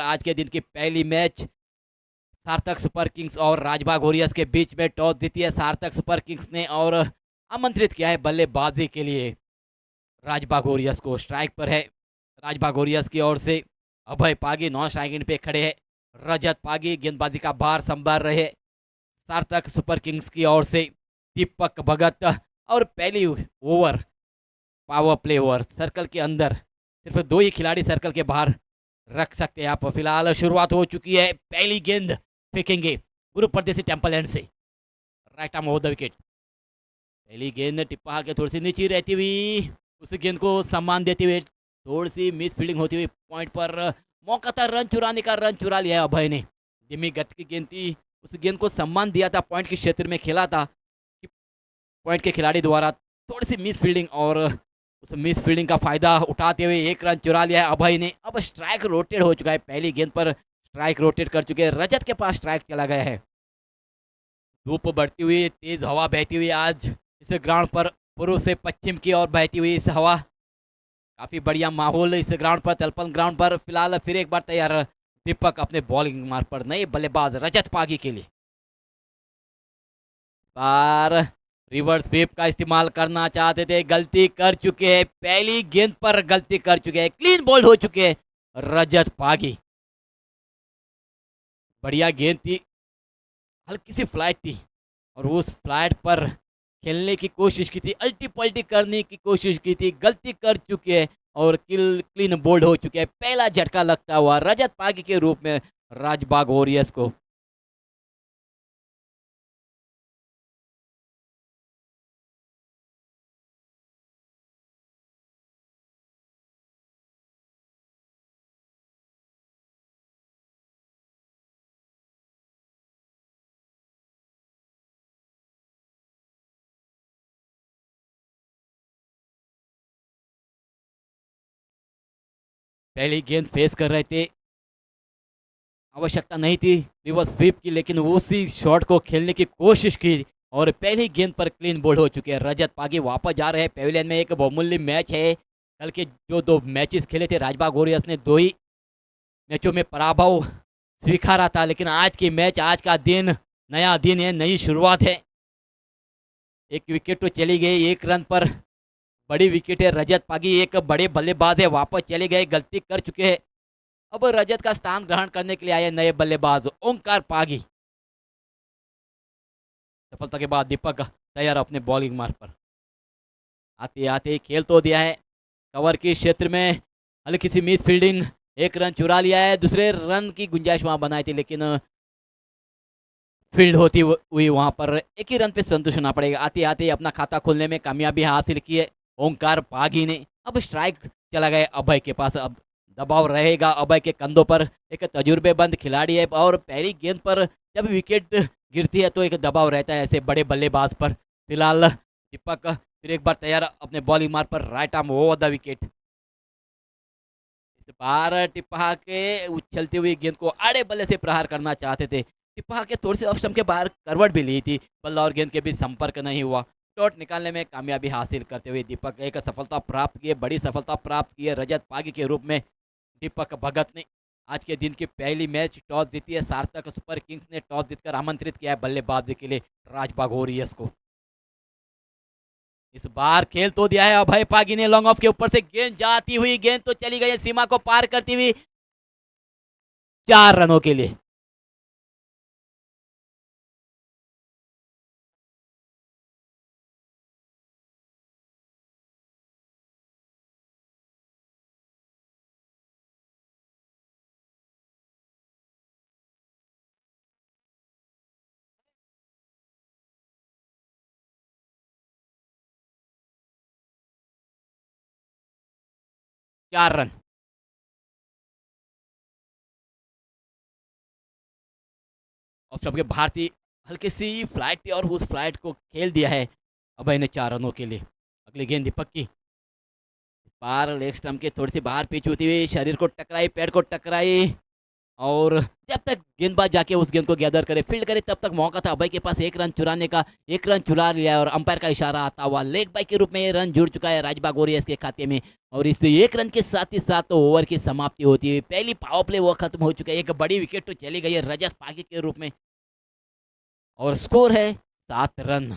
आज के दिन की पहली मैच सार्थक सुपर किंग्स और राजबाग वॉरियर्स के बीच में टॉस जीती है सार्थक सुपर किंग्स ने और आमंत्रित किया है बल्लेबाजी के लिए राजबाग वॉरियर्स को। स्ट्राइक पर है राजबाग वॉरियर्स की ओर से अभय पागी नॉन स्ट्राइकिंग पे खड़े हैं। रजत पागी गेंदबाजी का भार संभाल रहे। सार्थक सुपर किंग्स की ओर से दीपक भगत और पहली over power play over circle के अंदर सिर्फ दो ही खिलाड़ी सर्कल के बाहर रख सकते हैं आप। फिलहाल शुरुआत हो चुकी है। पहली गेंद फेंकेंगे गुरु परदेसी टेम्पल एंड से right arm over the wicket. पहली गेंद टिप्पा के थोड़ी सी नीचे रहती हुई उस गेंद को सम्मान देते हुए थोड़ी सी मिस फील्डिंग होती हुई पॉइंट पर मौका था रन चुराने का, रन चुरा लिया है अभय ने। धीमी गति की गेंद थी, उस गेंद को सम्मान दिया था, पॉइंट के क्षेत्र में खेला था कि पॉइंट के खिलाड़ी द्वारा थोड़ी सी मिस फील्डिंग और उस मिस फील्डिंग का फायदा उठाते हुए एक रन चुरा लिया है अभय ने। अब स्ट्राइक रोटेट हो चुका है, पहली गेंद पर स्ट्राइक रोटेट कर चुके हैं। रजत के पास स्ट्राइक चला गया है। धूप बढ़ती हुई, तेज हवा बहती हुई आज इस ग्राउंड पर पूर्व से पश्चिम की ओर बहती हुई इस हवा, काफी बढ़िया माहौल इस ग्राउंड पर तलपन ग्राउंड पर। फिलहाल फिर एक बार तैयार दीपक अपने बॉलिंग मार्ग पर, नए बल्लेबाज रजत पागी के लिए बार रिवर्स स्वीप का इस्तेमाल करना चाहते थे, गलती कर चुके हैं। पहली गेंद पर गलती कर चुके हैं, क्लीन बोल्ड हो चुके हैं रजत पागी। बढ़िया गेंद थी, हल्की सी फ्लाइट थी और उस फ्लाइट पर खेलने की कोशिश की थी, अल्टी पल्टी करने की कोशिश की थी, गलती कर चुके हैं और क्लीन बोल्ड हो चुके हैं। पहला झटका लगता हुआ रजत पागी के रूप में राजबाग वॉरियर्स को। पहली गेंद फेस कर रहे थे, आवश्यकता नहीं थी रिवर्स स्वीप की, लेकिन उसी शॉट को खेलने की कोशिश की और पहली गेंद पर क्लीन बोल्ड हो चुके हैं रजत पागी। वापस जा रहे हैं पेविलियन में। एक बहुमूल्य मैच है। कल के जो दो मैचेस खेले थे राजबाग वॉरियर्स ने दो ही मैचों में पराभव स्वीकारा था, लेकिन आज की मैच, आज का दिन नया दिन है, नई शुरुआत है। एक विकेट तो चली गई, एक रन पर बड़ी विकेट है। रजत पागी एक बड़े बल्लेबाज है, वापस चले गए, गलती कर चुके हैं। अब रजत का स्थान ग्रहण करने के लिए आए नए बल्लेबाज ओंकार पागी। सफलता के बाद दीपक तैयार अपने बॉलिंग मार्ग पर। आते आते खेल तो दिया है, कवर के क्षेत्र में हल्की सी मिस फील्डिंग, एक रन चुरा लिया है। दूसरे रन की गुंजाइश वहां बनाई थी, लेकिन फील्ड होती हुई वहां पर एक ही रन पे संतुष्ट होना पड़ेगा। आते आते अपना खाता खोलने में कामयाबी हासिल की है ओंकार पागी ने। अब स्ट्राइक चला गया अभय के पास, अब दबाव रहेगा अभय के कंधों पर। एक तजुर्बेबंद खिलाड़ी है और पहली गेंद पर जब विकेट गिरती है तो एक दबाव रहता है ऐसे बड़े बल्लेबाज पर। फिलहाल दीपक फिर एक बार तैयार अपने बॉलिंग मार्ग पर, right arm over the wicket. इस बार टिप्पा के उछलती हुई गेंद को आड़े बल्ले से प्रहार करना चाहते थे। टिप्पा के थोड़ी सी ऑफ स्टंप के बाहर करवट भी ली थी, बल्ला और गेंद के बीच संपर्क नहीं हुआ। शॉट निकालने में कामयाबी हासिल करते हुए दीपक एक सफलता प्राप्त की है, बड़ी सफलता प्राप्त की है रजत पागी के रूप में दीपक भगत ने। आज के दिन की पहली मैच टॉस जीती है सार्थक सुपर किंग्स ने, टॉस जीतकर आमंत्रित किया है बल्लेबाजी के लिए राजबाग वॉरियर्स को। इस बार खेल तो दिया है अभय पागी ने, लॉन्ग ऑफ के ऊपर से गेंद जाती हुई, गेंद तो चली गई सीमा को पार करती हुई 4 रनों के लिए। चार रन। और सबके भारतीय हल्की सी फ्लाइट थी और उस फ्लाइट को खेल दिया है अभय ने 4 रनों के लिए। अगली गेंद दीपक की, इस बार लेग स्टंप के थोड़ी सी बाहर पिच होती हुई शरीर को टकराई, पैर को टकराई और तब तक गेंदबाज जाके उस गेंद को गैदर करे, फील्ड करे, तब तक मौका था अभय के पास एक रन चुराने का। एक रन चुरा लिया और अंपायर का इशारा आता हुआ लेग बाय के रूप में ये रन जुड़ चुका है राजबाग वॉरियर्स के खाते में। और इस एक रन के साथ ही साथ तो ओवर की समाप्ति होती है। पहली पावर प्ले वो खत्म हो चुका है। एक बड़ी विकेट तो चली गई है रजत पागी के रूप में और स्कोर है 7 रन।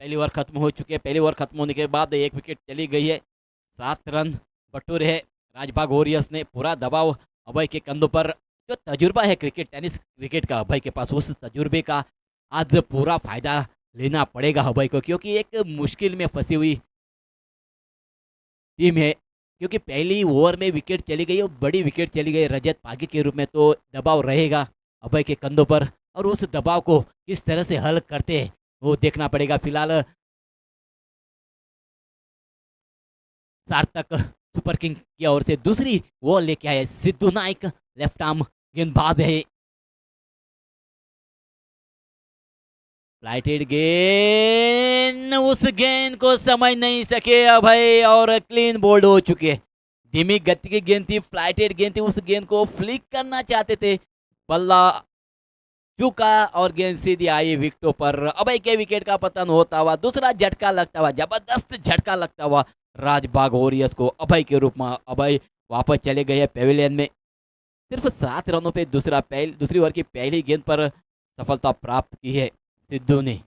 पहली ओवर खत्म हो चुकी है। पहली ओवर खत्म होने के बाद एक विकेट चली गई है। 7 रन बटोरे है राजबाग वॉरियर्स ने। पूरा दबाव अभय के कंधों पर। जो तजुर्बा है क्रिकेट, टेनिस क्रिकेट का अभय के पास, उस तजुर्बे का आज पूरा फायदा लेना पड़ेगा अभय को, क्योंकि एक मुश्किल में फंसी हुई टीम है। क्योंकि पहली ओवर में विकेट चली गई और बड़ी विकेट चली गई रजत पागी के रूप में, तो दबाव रहेगा अभय के कंधों पर। और उस दबाव को किस तरह से हल करते हैं वो देखना पड़ेगा। फिलहाल सार्थक सुपर किंग की ओर से दूसरी वो लेके आए सिद्धू नाइक, लेफ्ट आर्म गेंदबाज है। फ्लाइटेड गेंद, उस गेंद को समझ नहीं सके अभय और क्लीन बोल्ड हो चुके। धीमी गति की गेंद थी, फ्लाइटेड गेंद थी, उस गेंद को फ्लिक करना चाहते थे, बल्ला चुका और गेंद सीधी आई विकेटों पर। अभय के विकेट का पतन होता हुआ, दूसरा झटका लगता हुआ, जबरदस्त झटका लगता हुआ राजबाग वॉरियर्स को अभय के रूप में। अभय वापस चले गए पेविलियन में। सिर्फ 7 रनों पे दूसरी ओवर की पहली गेंद पर सफलता प्राप्त की है सिद्धू ने।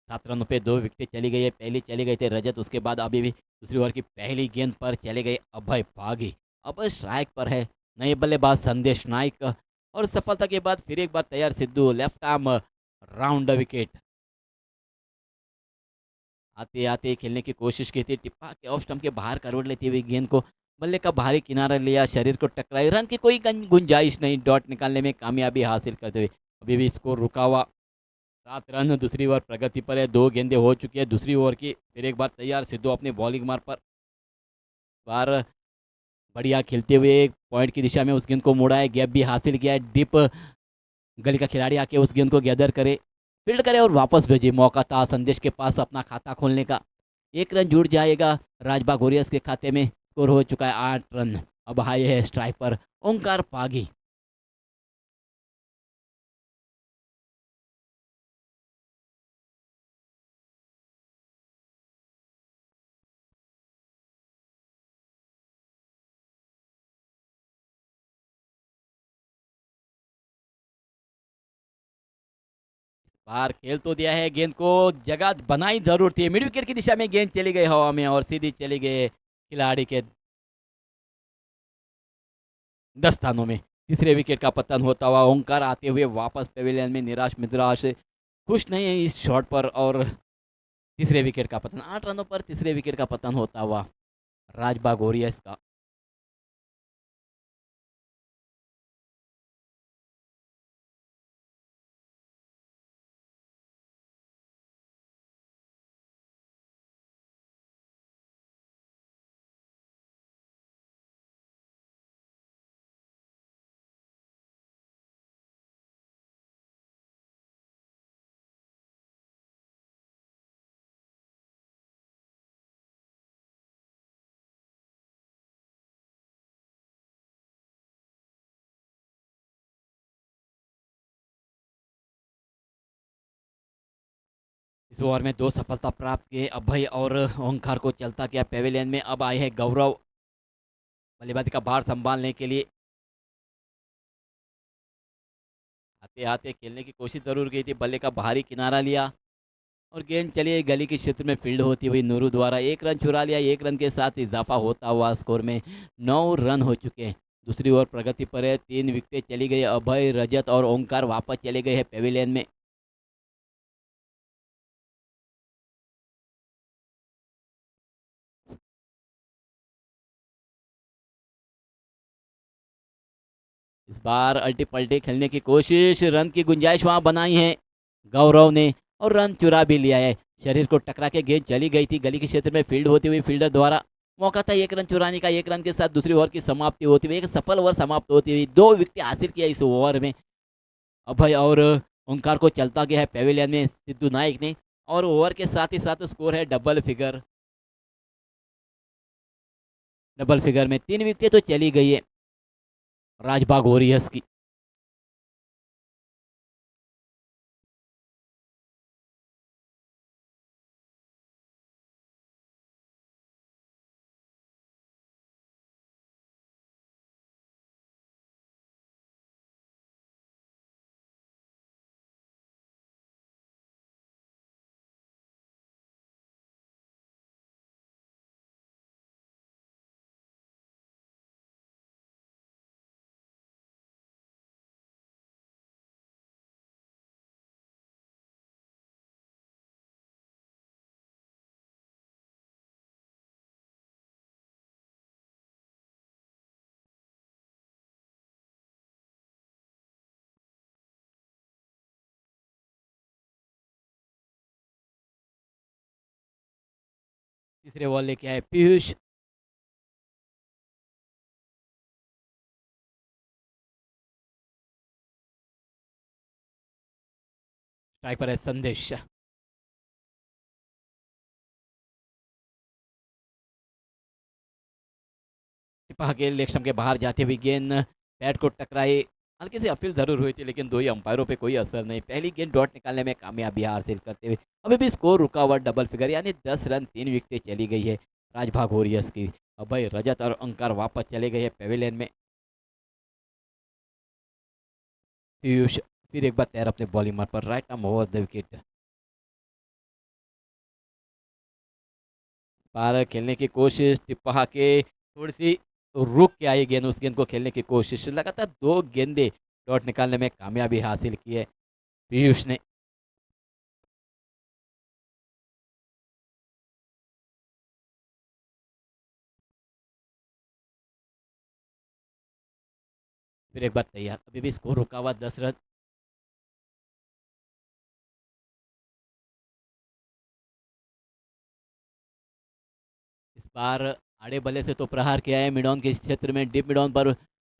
सात रनों पे 2 विकेटें चली गई है। पहली चली गई थे रजत, उसके बाद अभी भी दूसरी ओवर की पहली गेंद पर चले गए अभय पागी। अब स्ट्राइक पर है नए बल्लेबाज संदेश नाइक। और सफलता के बाद फिर एक बार तैयार Sidhu, left arm round the wicket. आते आते खेलने की कोशिश की थी, टिप्पा के ऑफ स्टंप के बाहर करवट लेती हुई गेंद को बल्ले का बाहरी किनारा लिया, शरीर को टकराई, रन की कोई गुंजाइश नहीं, डॉट निकालने में कामयाबी हासिल करते हुए अभी भी स्कोर रुका हुआ 7 रन। दूसरी ओवर प्रगति पर है, 2 गेंदें हो चुकी है दूसरी ओवर की। फिर एक बार तैयार सिद्धू अपने बॉलिंग मार पर बार बढ़िया खेलते हुए पॉइंट की दिशा में उस गेंद को मोड़ा है, गैप भी हासिल किया है। डिप गली का खिलाड़ी आके उस गेंद को गैदर करे, फील्ड करे और वापस भेजे। मौका था संदेश के पास अपना खाता खोलने का। 1 रन जुड़ जाएगा राजबाग वॉरियर्स के खाते में। स्कोर हो चुका है 8 रन। अब आए है स्ट्राइक पर ओंकार पागी। बाहर खेल तो दिया है, गेंद को जगह बनाई जरूर थी। मिड विकेट की दिशा में गेंद चली गई हवा में और सीधी चली गई खिलाड़ी के 10 स्थानों में। तीसरे विकेट का पतन होता हुआ ओंकार आते हुए वापस पेविलियन में निराश मिद्राश, खुश नहीं है इस शॉट पर। और तीसरे विकेट का पतन, 8 रनों पर तीसरे विकेट का पतन होता हुआ राजबाग वॉरियर्स का। इस ओवर में 2 सफलता प्राप्त किए अभय और ओंकार को चलता किया पेविलियन में। अब आए हैं गौरव बल्लेबाजी का भार संभालने के लिए। आते आते खेलने की कोशिश जरूर की थी, बल्ले का बाहरी किनारा लिया और गेंद चली गई गली के क्षेत्र में। फील्ड होती हुई नूरू द्वारा 1 रन चुरा लिया। 1 रन के साथ इजाफा होता हुआ स्कोर में 9 रन हो चुके हैं। दूसरी ओवर प्रगति पर है, 3 विकेटें चली गई। अभय, रजत और ओंकार वापस चले गए हैं पेविलियन में। इस बार अल्टी पल्टी खेलने की कोशिश, रन की गुंजाइश वहां बनाई है गौरव ने और रन चुरा भी लिया है। शरीर को टकरा के गेंद चली गई थी गली के क्षेत्र में। फील्ड होती हुई फील्डर द्वारा मौका था 1 रन चुराने का। 1 रन के साथ दूसरी ओवर की समाप्ति होती हुई, एक सफल ओवर समाप्त होती हुई। 2 विकेट हासिल किया इस ओवर में अभय और ओंकार को चलता गया है पेविलियन में सिद्धू नाइक ने। और ओवर के साथ ही साथ स्कोर है डबल फिगर। डबल फिगर में 3 विकेट तो चली गई है राजबाग वॉरियर्स की। तीसरे बॉल लेके आए पीयूष। स्ट्राइक पर है संदेश। टिपा के लेग स्टंप के बाहर जाते हुए गेंद बैट को टकराई। हल्की सी अपील जरूर हुई थी लेकिन 2 ही अंपायरों पे कोई असर नहीं। पहली गेंद डॉट निकालने में कामयाबी हासिल करते हुए अभी भी स्कोर रुका हुआ डबल फिगर, यानी 10 रन 3 विकेटें चली गई है राजभाग वॉरियर्स की। अभय, रजत और अंकार वापस चले गए हैं पेविलियन में। पीयूष फिर एक बार तैर अपने बॉलिंग मार पर, right arm over the wicket. बार खेलने की कोशिश, टिप्पा के थोड़ी सी रुक के आई गेंद, उस गेंद को खेलने की कोशिश। लगातार 2 गेंदे डॉट निकालने में कामयाबी हासिल की है पीयूष ने। फिर एक बार तैयार, अभी भी स्कोर रुका हुआ 10 रन। इस बार आड़े बल्ले से तो प्रहार किया है मिडॉन के क्षेत्र में, डीप मिडॉन पर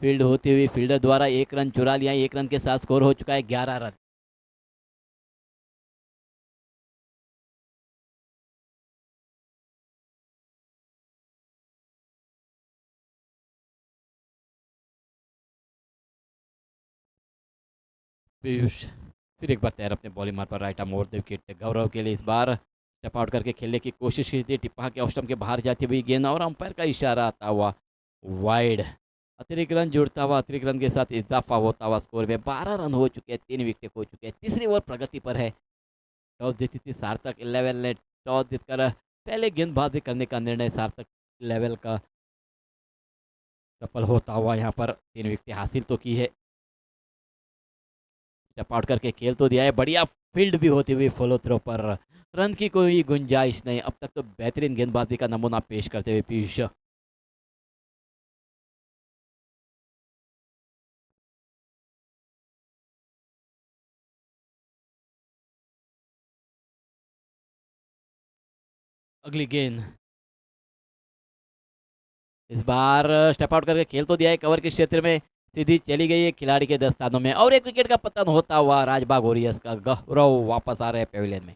फील्ड होती हुई फील्डर द्वारा 1 रन चुरा लिया। 1 रन के साथ स्कोर हो चुका है 11 रन। पीयूष फिर एक बार तैयार अपने बॉलिंग मार पर, right arm over the wicket. Gaurav के लिए इस बार स्टेप आउट करके खेलने की कोशिश की थी। टिप्पा के ऑफ स्टंप के बाहर जाती हुई गेंद और अंपायर का इशारा आता हुआ वाइड। अतिरिक्त रन जुड़ता हुआ, अतिरिक्त रन के साथ इजाफा होता हुआ स्कोर में 12 रन हो चुके हैं। 3 विकेट हो चुके हैं। तीसरी ओवर प्रगति पर है। टॉस जीती थी सार्थक 11 ने। टॉस जीतकर पहले गेंदबाजी करने का निर्णय सार्थक लेवल का सफल होता हुआ यहाँ पर 3 विकेट हासिल तो की है। स्टेप आउट करके खेल तो दिया है, बढ़िया फील्ड भी होती हुई फॉलो थ्रो पर। रन की कोई गुंजाइश नहीं। अब तक तो बेहतरीन गेंदबाजी का नमूना पेश करते हुए पीयूष। अगली गेंद, इस बार स्टेप आउट करके खेल तो दिया है, कवर के क्षेत्र में सीधी चली गई है खिलाड़ी के दस्तानों में और एक विकेट का पतन होता हुआ राजबाग वॉरियर्स का गौरव वापस आ रहे हैं पेविलियन में।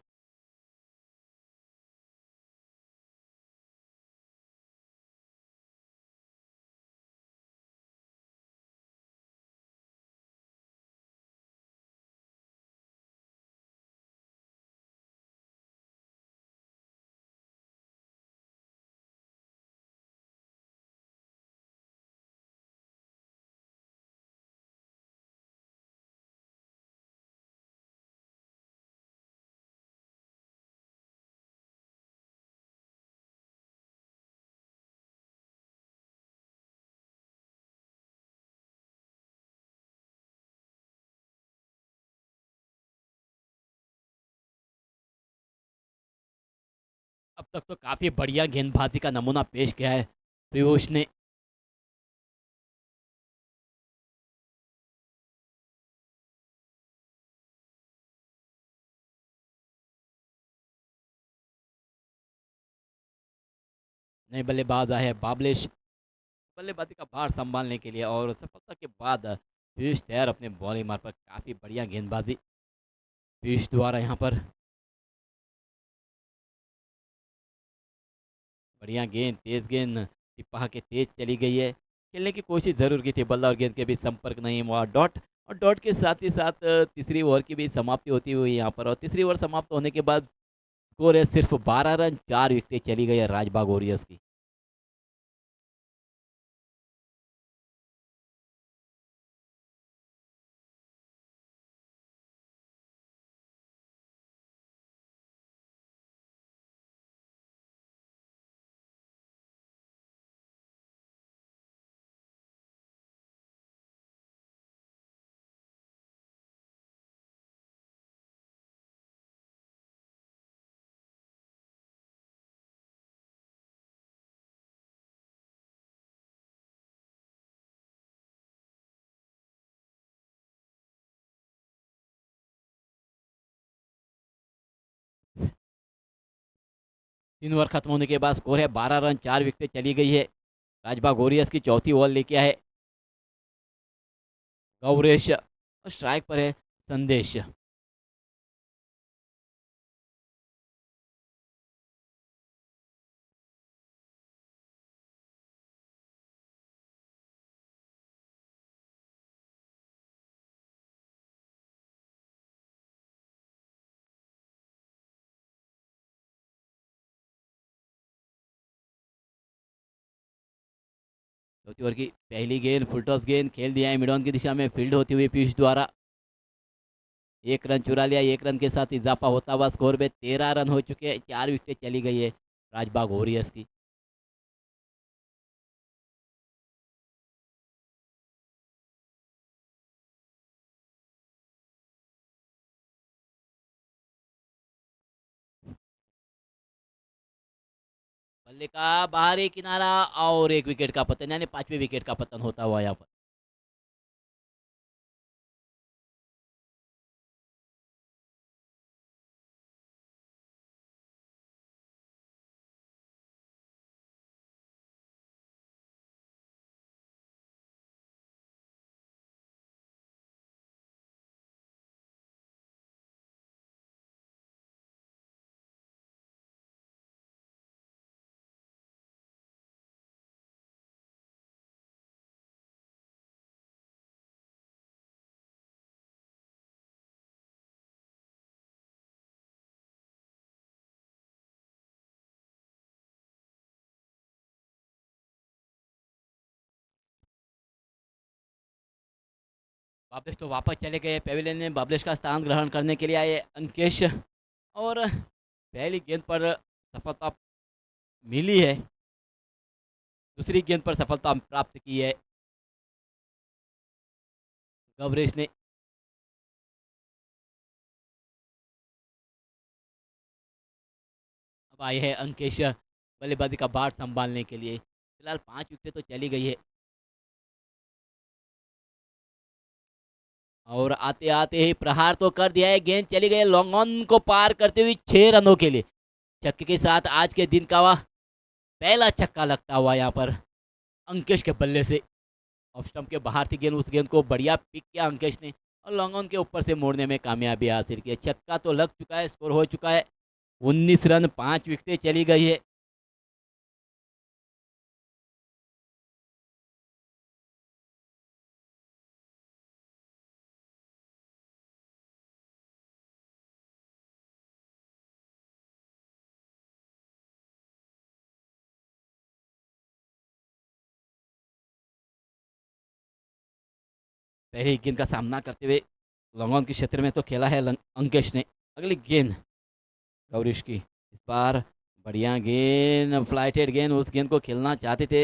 अब तक तो काफ़ी बढ़िया गेंदबाजी का नमूना पेश किया है पीयूष ने। नए बल्लेबाज आए हैं बाबलेश बल्लेबाजी का भार संभालने के लिए, और सफलता के बाद पीयूष तैयार अपने बॉलिंग मार्ग पर काफ़ी बढ़िया गेंदबाजी पीयूष द्वारा यहाँ पर। बढ़िया गेंद, तेज गेंद टिप्पा के तेज चली गई है। खेलने की कोशिश जरूर की थी, बल्ला और गेंद के बीच संपर्क नहीं हुआ। डॉट, और डॉट के साथ ही साथ तीसरी ओवर की भी समाप्ति होती हुई यहाँ पर, और तीसरी ओवर समाप्त होने के बाद स्कोर है सिर्फ 12 रन, 4 विकेटें चली गई है राजबाग वॉरियर्स की। तीन ओवर खत्म होने के बाद स्कोर है 12 रन, 4 विकेटें चली गई है। राजबाग वॉरियर्स की चौथी ओवर लेके आए गौरेश, और स्ट्राइक पर है संदेश। चौथी ओवर की पहली गेंद फुल टॉस गेंद खेल दिया है मिड ऑन की दिशा में, फील्ड होती हुई पीयूष द्वारा। एक रन चुरा लिया, एक रन के साथ इजाफा होता हुआ स्कोर में 13 रन हो चुके हैं, 4 विकेटें चली गई है राजबाग वॉरियर्स की। बल्ले का बाहरी किनारा, और एक विकेट का पतन, यानी 5वें विकेट का पतन होता हुआ यहाँ पर। बाबलेश तो वापस चले गए पेविलियन में, बाबलेश का स्थान ग्रहण करने के लिए आए अंकेश, और पहली गेंद पर सफलता मिली है, दूसरी गेंद पर सफलता प्राप्त की है गवरेश ने। अब आए हैं अंकेश बल्लेबाजी का भार संभालने के लिए। फिलहाल 5 विकेटें तो चली गई है, और आते आते ही प्रहार तो कर दिया है, गेंद चली गई लॉन्ग ऑन को पार करते हुए 6 रनों के लिए। छक्के के साथ आज के दिन का वह पहला छक्का लगता हुआ यहाँ पर अंकेश के बल्ले से। ऑफ स्टंप के बाहर थी गेंद, उस गेंद को बढ़िया पिक किया अंकेश ने, और लॉन्ग ऑन के ऊपर से मोड़ने में कामयाबी हासिल की। छक्का तो लग चुका है, स्कोर हो चुका है 19 रन, 5 विकेटें चली गई है। पहली गेंद का सामना करते हुए लॉन्ग ऑन के क्षेत्र में तो खेला है अंकेश ने। अगली गेंद गौरीश की, इस बार बढ़िया गेंद, फ्लाइटेड गेंद, उस गेंद को खेलना चाहते थे,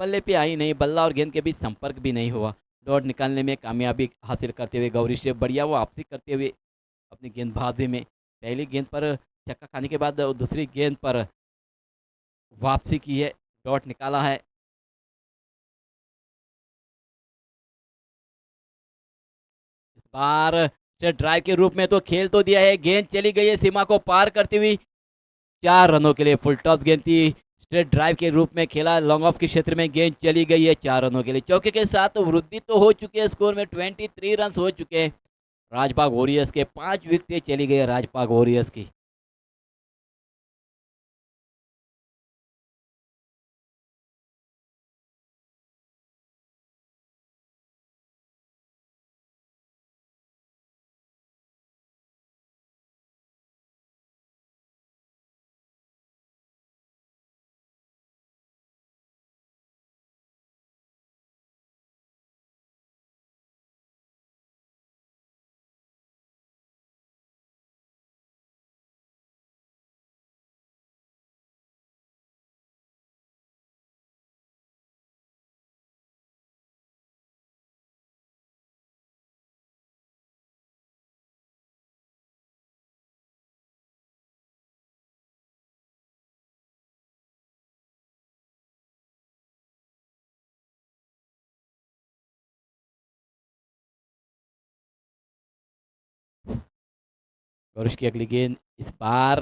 बल्ले पे आई नहीं, बल्ला और गेंद के बीच संपर्क भी नहीं हुआ। डॉट निकालने में कामयाबी हासिल करते हुए गौरीश से बढ़िया वापसी करते हुए अपनी गेंदबाजी में। पहली गेंद पर छक्का खाने के बाद दूसरी गेंद पर वापसी की है, डॉट निकाला है। इस बार स्ट्रेट ड्राइव के रूप में तो खेल तो दिया है, गेंद चली गई है सीमा को पार करती हुई। 4 रनों के लिए फुल टॉस गेंद थी, स्ट्रेट ड्राइव के रूप में खेला, लॉन्ग ऑफ के क्षेत्र में गेंद चली गई है 4 रनों के लिए। चौके के साथ वृद्धि तो हो चुकी है, स्कोर में 23 रन हो चुके हैं राजबाग वॉरियर्स के। 5 विकेटें चली गई है राजबाग वॉरियर्स की। और उसकी अगली गेंद इस बार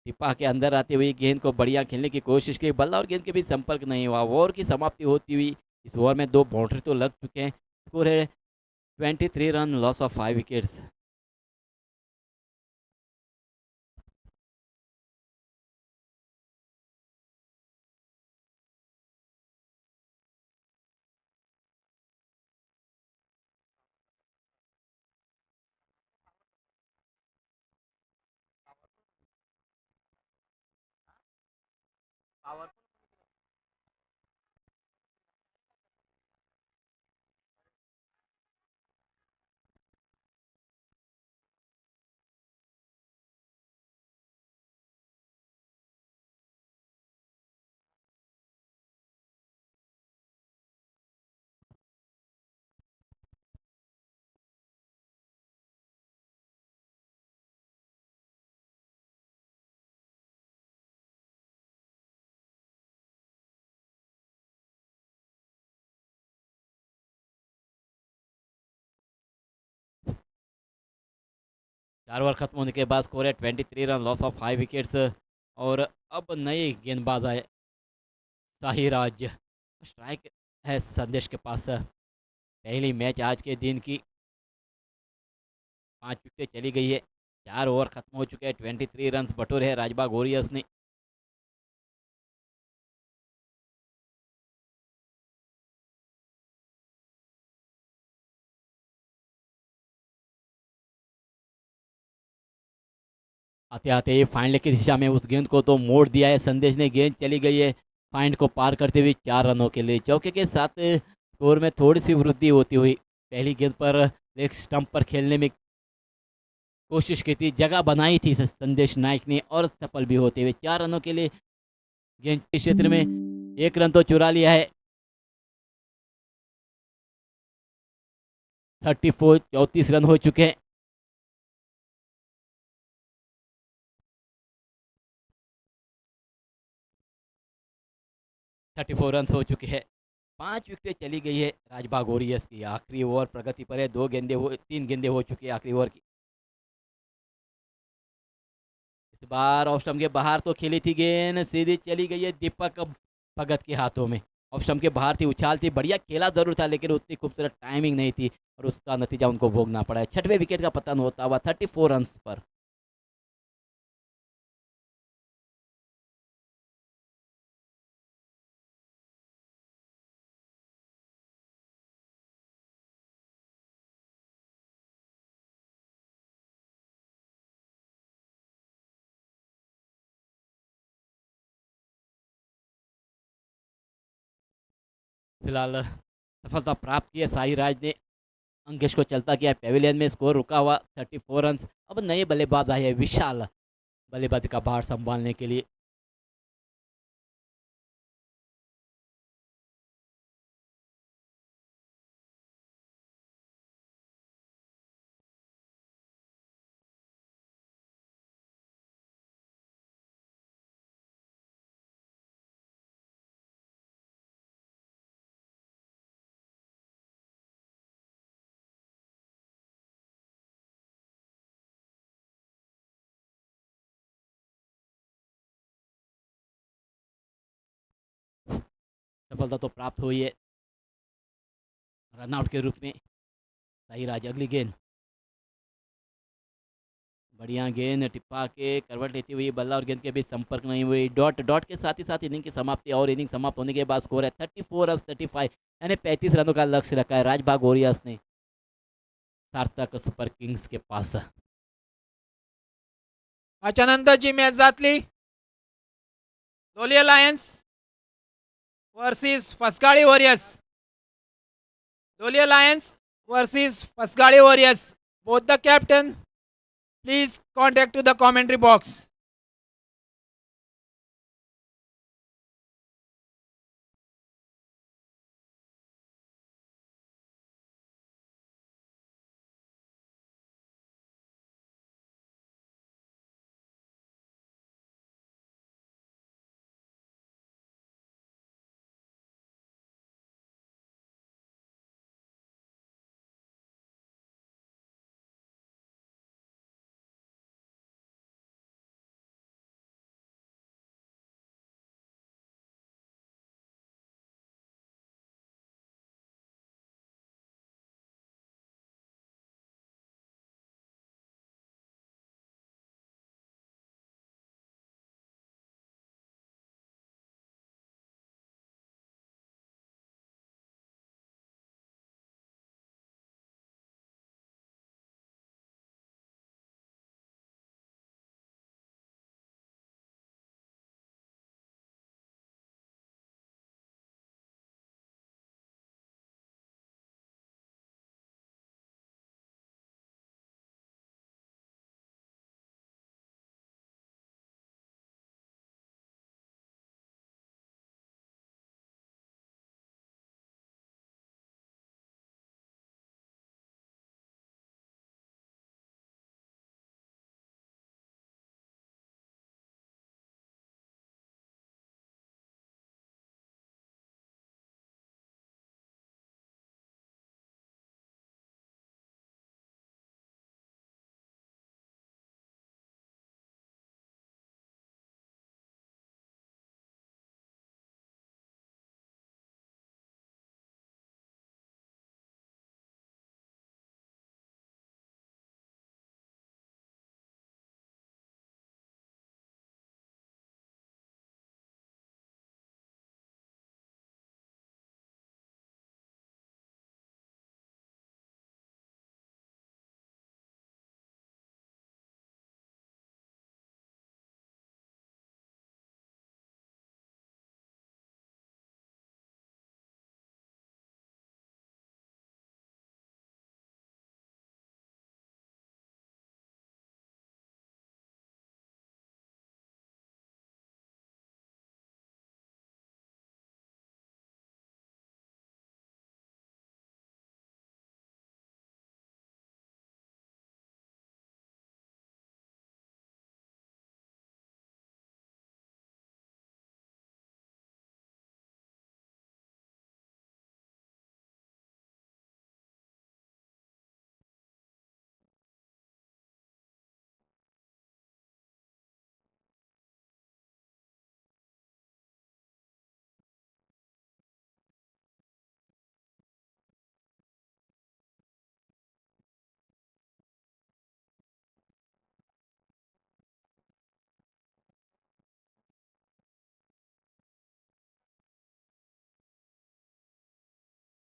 टिपा के अंदर आते हुए गेंद को बढ़िया खेलने की कोशिश की, बल्ला और गेंद के बीच संपर्क नहीं हुआ। ओवर की समाप्ति होती हुई इस ओवर में 2 बाउंड्री तो लग चुके हैं। स्कोर है 23 run, loss of 5 wickets. 4 over खत्म होने के बाद स्कोर है 23 रन, लॉस ऑफ 5 विकेट्स। और अब नए गेंदबाज आए, साहिराज। स्ट्राइक है संदेश के पास। पहली मैच आज के दिन की, 5 विकेटें चली गई है, 4 ओवर खत्म हो चुके हैं, 23 रन बटोरे हैं राजबाग वॉरियर्स ने। आते आते ही फाइनल की दिशा में उस गेंद को तो मोड़ दिया है संदेश ने, गेंद चली गई है फाइंड को पार करते हुए 4 रनों के लिए। चौके के साथ स्कोर में थोड़ी सी वृद्धि होती हुई, पहली गेंद पर लेग स्टंप पर खेलने में कोशिश की थी, जगह बनाई थी संदेश नायक ने और सफल भी होते हुए 4 रनों के लिए गेंद के क्षेत्र में 1 रन तो चुरा लिया है। 34 रन हो चुके हैं। 34 रन हो चुके हैं, 5 विकेटें चली गई है राजबाग वॉरियर्स की। आखिरी ओवर प्रगति पर है, 3 गेंदे हो चुकी है आखिरी ओवर की। इस बार ऑफ स्टंप के बाहर तो खेली थी गेंद, सीधी चली गई है दीपक भगत के हाथों में। ऑफ स्टंप के बाहर थी, उछाल थी, बढ़िया खेला जरूर था, लेकिन उतनी खूबसूरत टाइमिंग नहीं थी और उसका नतीजा उनको भोगना पड़ा है। 6वें विकेट का पतन होता हुआ 34 रन पर। फिलहाल सफलता प्राप्त की है साई राज ने, अंकेश को चलता किया पेविलियन में, स्कोर रुका हुआ 34 रन। अब नए बल्लेबाज आए हैं विशाल, बल्लेबाजी का भार संभालने के लिए। सफलता तो प्राप्त हुई है रनआउट के रूप में। सही राज, अगली गेंद, बढ़िया गेंद, टिप्पा के करवट लेती हुई बल्ला और गेंद के बीच संपर्क नहीं हुई। डॉट डॉट के साथ ही साथ इनिंग की समाप्ति, और इनिंग समाप्त होने के बाद स्कोर है 34 रन 35, यानी 35 रनों का लक्ष्य रखा है राजबाग वॉरियर्स ने सार्थक सुपर किंग्स के पास। त्याच्यानंतर जी मॅच जातली Lolia Lions versus Fosgali Warriors. Lolia Lions versus Fosgali Warriors. Both the captain please contact to the commentary box.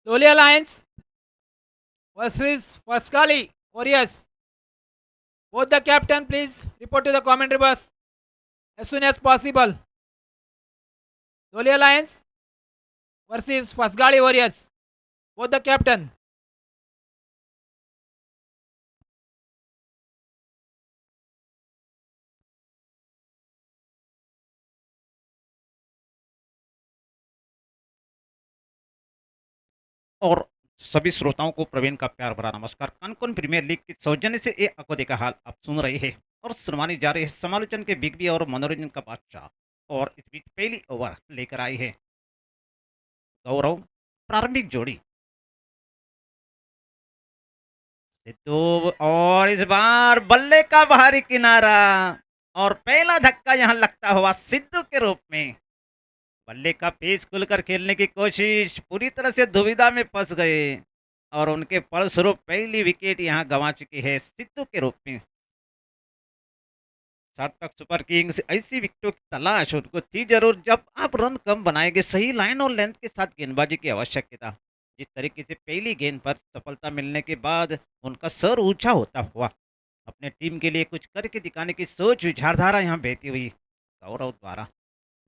Lolia Lions versus Fosgali Warriors. Both the captain please report to the commentary box as soon as possible. Lolia Lions versus Fosgali Warriors. Both the captain. और सभी श्रोताओं को प्रवीण का प्यार भरा नमस्कार। Cancun premiere league की सौजन्य से ये आंखों देखा हाल आप सुन रहे हैं और सुनवानी जा रही है समालोचन के बिग बी और मनोरंजन का बादशाह। और इस बीच पहली ओवर लेकर आई है गौरव, प्रारंभिक जोड़ी सिद्धू, और इस बार बल्ले का बाहरी किनारा और पहला धक्का यहां लगता हुआ सिद्धू के रूप में। बल्ले का पेच खुलकर खेलने की कोशिश पूरी तरह से दुविधा में फंस गए और उनके फलस्वरूप पहली विकेट यहां गंवा चुकी है सिद्धू के रूप में। सार्थक सुपर किंग्स ऐसी विकेटों की तलाश उनको थी जरूर जब आप रन कम बनाएंगे। सही लाइन और लेंथ के साथ गेंदबाजी की आवश्यकता। जिस तरीके से पहली गेंद पर सफलता मिलने के बाद उनका सर ऊंचा होता हुआ अपने टीम के लिए कुछ करके दिखाने की सोच विचारधारा यहाँ बहती हुई गौरव द्वारा।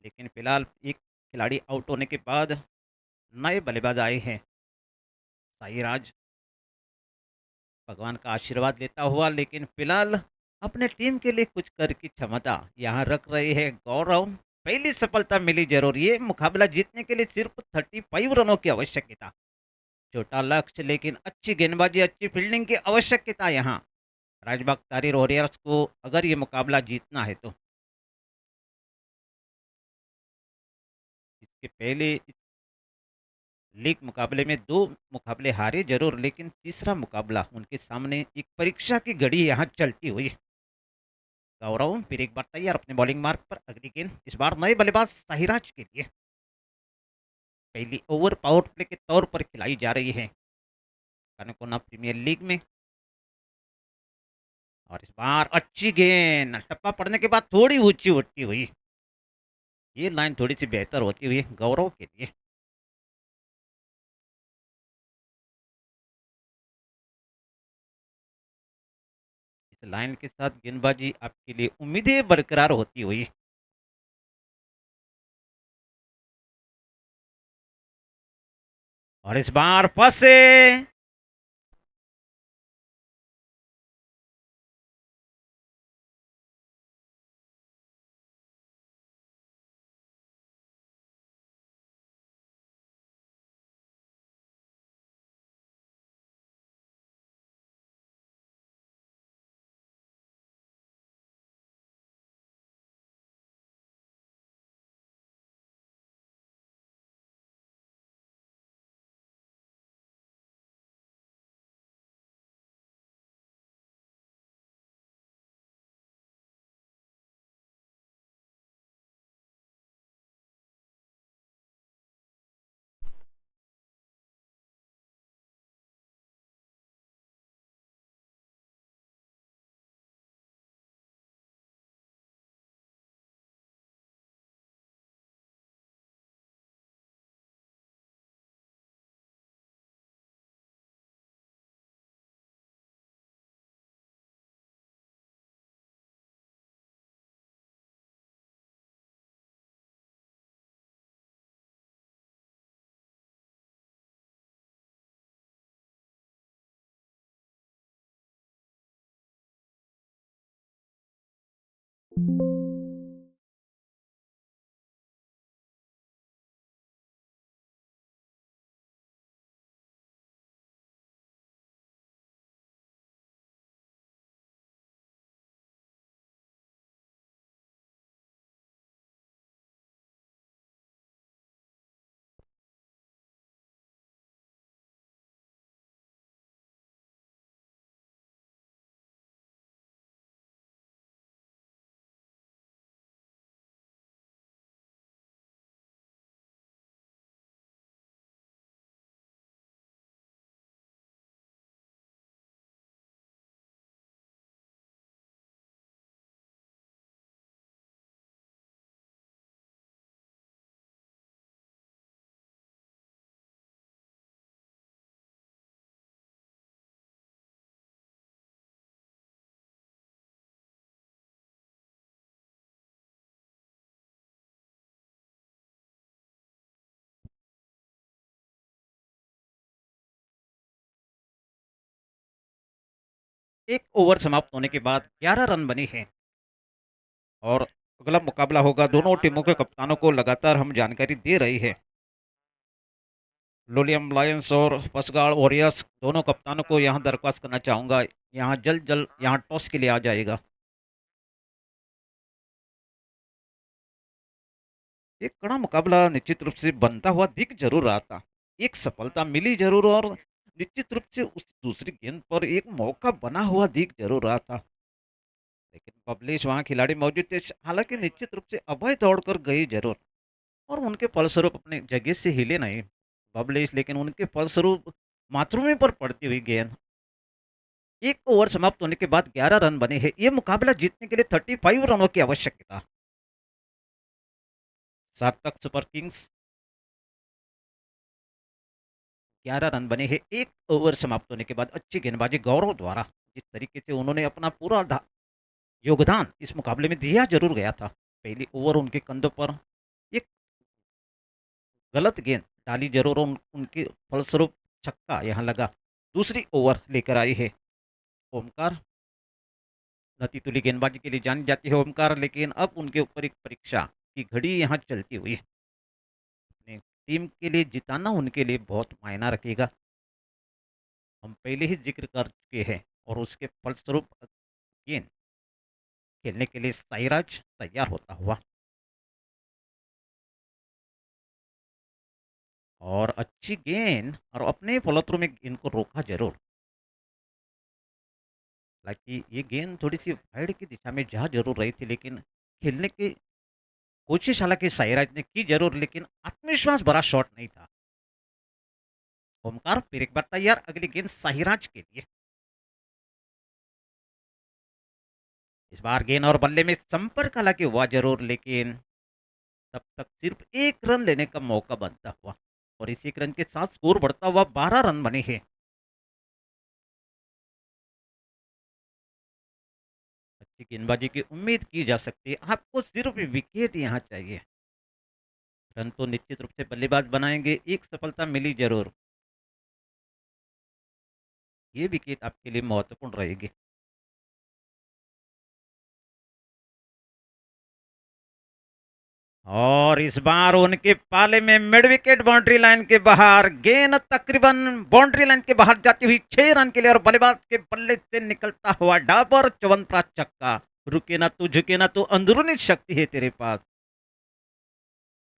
लेकिन फिलहाल एक खिलाड़ी आउट होने के बाद नए बल्लेबाज आए हैं। साईराज भगवान का आशीर्वाद लेता हुआ लेकिन फिलहाल अपने टीम के लिए कुछ कर की क्षमता यहाँ रख रहे हैं गौरव। पहली सफलता मिली जरूर। ये मुकाबला जीतने के लिए सिर्फ 35 रनों की आवश्यकता। छोटा लक्ष्य लेकिन अच्छी गेंदबाजी अच्छी फील्डिंग की आवश्यकता यहाँ राजबाग तारीर वॉरियर्स को अगर ये मुकाबला जीतना है तो। इसके पहले लीग मुकाबले में 2 मुकाबले हारे जरूर लेकिन तीसरा मुकाबला उनके सामने एक परीक्षा की घड़ी यहाँ चलती हुई। गौरव फिर एक बार तैयार अपने बॉलिंग मार्क पर। अगली गेंद इस बार नए बल्लेबाज साहिराज के लिए। पहली ओवर पावर प्ले के तौर पर खिलाई जा रही है कनकोना प्रीमियर लीग में। और इस बार अच्छी गेंद टप्पा पड़ने के बाद थोड़ी ऊंची उठती हुई। ये लाइन थोड़ी सी बेहतर होती हुई गौरव के लिए। इस लाइन के साथ गेंदबाजी आपके लिए उम्मीदें बरकरार होती हुई। और इस बार फंसे। एक ओवर समाप्त होने के बाद 11 रन बने हैं और अगला मुकाबला होगा। दोनों टीमों के कप्तानों को लगातार हम जानकारी दे रही है। लोलियम लायंस और पसगाड़ वॉरियर्स दोनों कप्तानों को यहाँ दरख्वास्त करना चाहूँगा यहाँ जल्द जल्द यहाँ टॉस के लिए आ जाएगा। एक कड़ा मुकाबला निश्चित रूप से बनता हुआ दिख जरूर रहा था। एक सफलता मिली जरूर और निश्चित रूप से उस दूसरी गेंद पर एक मौका बना हुआ दिख जरूर रहा था। लेकिन पब्लिश वहां खिलाड़ी मौजूद थे। हालांकि निश्चित रूप से अभय दौड़कर गए जरूर और उनके फलस्वरूप अपने जगह से हिले नहीं बबलेश, लेकिन उनके फलस्वरूप माथुरमे पर पड़ती हुई गेंद। एक ओवर समाप्त होने के बाद 11 रन बने हैं। ये मुकाबला जीतने के लिए 35 रनों की आवश्यकता। सार्थक सुपर किंग्स 11 रन बने हैं एक ओवर समाप्त होने के बाद। अच्छी गेंदबाजी गौरव द्वारा, जिस तरीके से उन्होंने अपना पूरा योगदान इस मुकाबले में दिया जरूर गया था। पहली ओवर उनके कंधों पर एक गलत गेंद डाली जरूर, उनके फलस्वरूप छक्का यहाँ लगा। दूसरी ओवर लेकर आई है ओमकार। नतीतुली गेंदबाजी के लिए जानी जाती है ओमकार, लेकिन अब उनके ऊपर एक परीक्षा की घड़ी यहाँ चलती हुई है। अपनी टीम के लिए जिताना उनके लिए बहुत मायना रखेगा। हम पहले ही जिक्र कर चुके हैं और उसके फलस्वरूप गेंद खेलने के लिए साईराज तैयार होता हुआ और अच्छी गेंद और अपने फॉलोथ्रू में इनको रोका जरूर। हालांकि ये गेंद थोड़ी सी वाइड की दिशा में जा जरूर रही थी, लेकिन खेलने की कोशिश हालांकि साईराज ने की जरूर, लेकिन आत्मविश्वास भरा शॉट नहीं था। ओमकार फिर एक बार तैयार, अगली गेंद साईराज के लिए। इस बार गेंद और बल्ले में संपर्क हालांकि हुआ जरूर, लेकिन तब तक सिर्फ एक रन लेने का मौका बनता हुआ और इस एक रन के साथ स्कोर बढ़ता हुआ 12 रन बने हैं। अच्छी गेंदबाजी की उम्मीद की जा सकती है। आपको सिर्फ विकेट यहाँ चाहिए। रन तो निश्चित रूप से बल्लेबाज बनाएंगे, एक सफलता मिली जरूर। ये विकेट आपके लिए महत्वपूर्ण रहेगी। और इस बार उनके पाले में मिड विकेट बाउंड्री लाइन के बाहर, गेंद तकरीबन बाउंड्री लाइन के बाहर जाती हुई 6 रन के लिए और बल्लेबाज के बल्ले से निकलता हुआ डाबर च्यवनप्राश छक्का। रुके ना तू, झुके ना तू, अंदरूनी शक्ति है तेरे पास।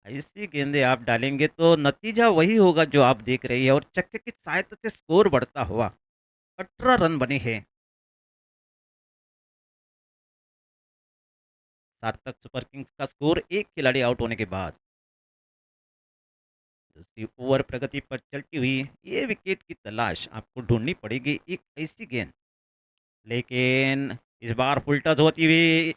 ऐसी गेंदें आप डालेंगे तो नतीजा वही होगा जो आप देख रही है और छक्के की सहायता से स्कोर बढ़ता हुआ 18 रन बने हैं। सार्थक सुपर किंग्स का स्कोर एक खिलाड़ी आउट होने के बाद। दूसरी ओवर प्रगति पर चलती हुई ये विकेट की तलाश आपको ढूंढनी पड़ेगी, एक ऐसी गेंद। लेकिन इस बार फुल टच होती हुई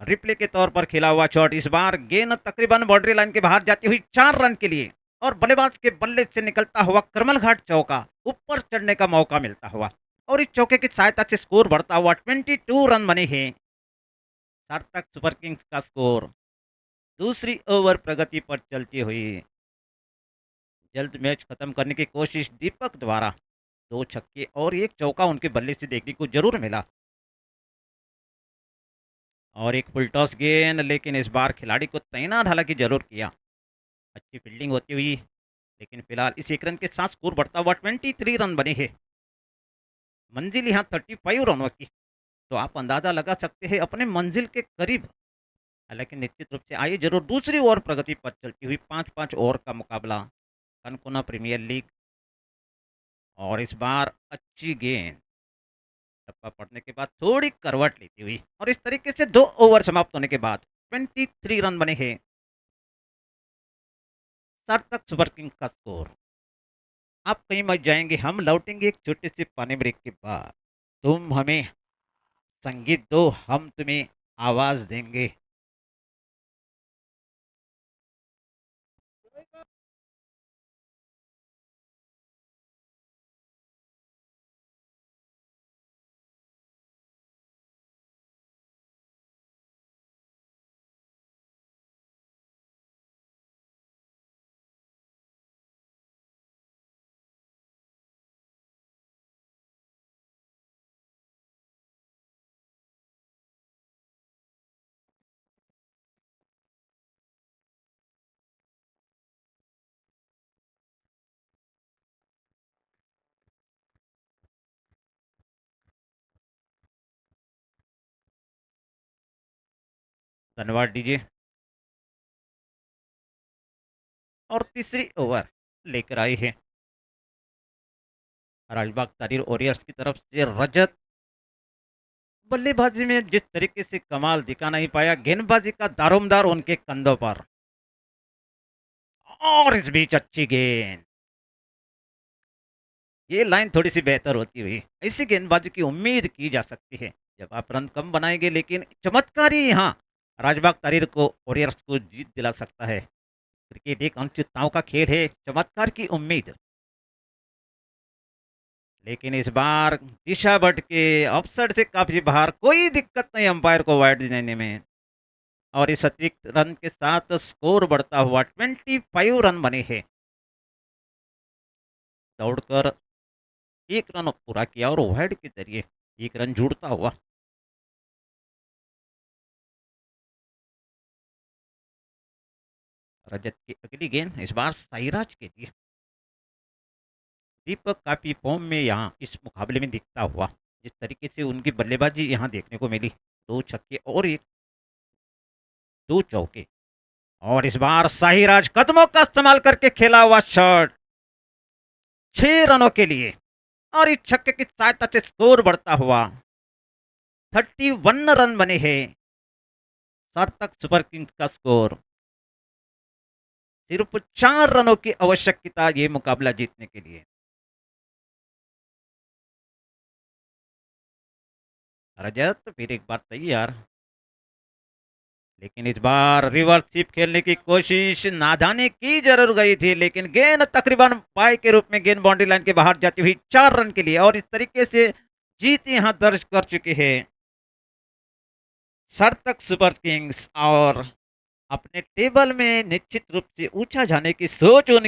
रिप्ले के तौर पर खेला हुआ शॉट। इस बार गेंद तकरीबन बाउंड्री लाइन के बाहर जाती हुई 4 रन के लिए और बल्लेबाज के बल्ले से निकलता हुआ करमल घाट चौका, ऊपर चढ़ने का मौका मिलता हुआ और इस चौके की सहायता से स्कोर बढ़ता हुआ 22 रन बने हैं। सार्थक सुपर किंग्स का स्कोर। दूसरी ओवर प्रगति पर चलती हुई जल्द मैच खत्म करने की कोशिश दीपक द्वारा। 2 छक्के और एक चौका उनके बल्ले से देखने को जरूर मिला और एक फुल टॉस गेंद, लेकिन इस बार खिलाड़ी को तैनात हालांकि जरूर किया। अच्छी फील्डिंग होती हुई, लेकिन फिलहाल इस एक रन के साथ स्कोर बढ़ता हुआ 23 रन बने हैं। मंजिल यहाँ 35 रनों की, तो आप अंदाजा लगा सकते हैं अपने मंजिल के करीब। हालांकि निश्चित रूप से आइए जरूर दूसरी ओवर प्रगति पर चलती हुई 5-5 ओवर का मुकाबला कनकुना प्रीमियर लीग। और इस बार अच्छी गेंद टप्पा पड़ने के बाद थोड़ी करवट लेती हुई और इस तरीके से 2 ओवर समाप्त होने के बाद 23 रन बने हैं। सार्थक सुपर किंग्स का स्कोर। आप कहीं मत जाएंगे, हम लौटेंगे एक छोटे से पानी ब्रेक के बाद। तुम हमें संगीत दो, हम तुम्हें आवाज देंगे। धन्यवाद डीजे। और तीसरी ओवर लेकर आई है राजबाग तारीर वॉरियर्स की तरफ से रजत। बल्लेबाजी में जिस तरीके से कमाल दिखा नहीं पाया, गेंदबाजी का दारोमदार उनके कंधों पर। और इस बीच अच्छी गेंद, ये लाइन थोड़ी सी बेहतर होती हुई ऐसी गेंदबाजी की उम्मीद की जा सकती है जब आप रन कम बनाएंगे, लेकिन चमत्कारी यहाँ राजबाग तहरीर को वॉरियर्स को जीत दिला सकता है। क्रिकेट एक अनिश्चितताओं का खेल है, चमत्कार की उम्मीद। लेकिन इस बार दिशा भट्ट के ऑफसाइड से काफी बाहर, कोई दिक्कत नहीं अंपायर को वाइड देने में। और इस अतिरिक्त रन के साथ स्कोर बढ़ता हुआ 25 रन बने हैं। दौड़कर एक रन पूरा किया और वाइड के जरिए एक रन जुड़ता हुआ। रजत की अगली गेंद इस बार साईराज के लिए। दीपक काफी फॉर्म में यहाँ इस मुकाबले में दिखता हुआ, जिस तरीके से उनकी बल्लेबाजी यहाँ देखने को मिली, 2 छक्के और 2 चौके। और इस बार साहिराज कदमों का इस्तेमाल करके खेला हुआ शॉट 6 रनों के लिए, और इस छक्के की सहायता से स्कोर बढ़ता हुआ 31 रन बने हैं। सार्थक सुपर किंग्स का स्कोर, सिर्फ 4 रनों की आवश्यकता ये मुकाबला जीतने के लिए। रजत फिर एक बार तैयार, लेकिन इस बार रिवर्स खेलने की कोशिश, नादानी की जरूर गई थी, लेकिन गेंद तकरीबन पाई के रूप में गेंद बाउंड्री लाइन के बाहर जाती हुई 4 रन के लिए, और इस तरीके से जीत यहां दर्ज कर चुके हैं सार्थक सुपर किंग्स, और अपने टेबल में निश्चित रूप से ऊंचा जाने की सोच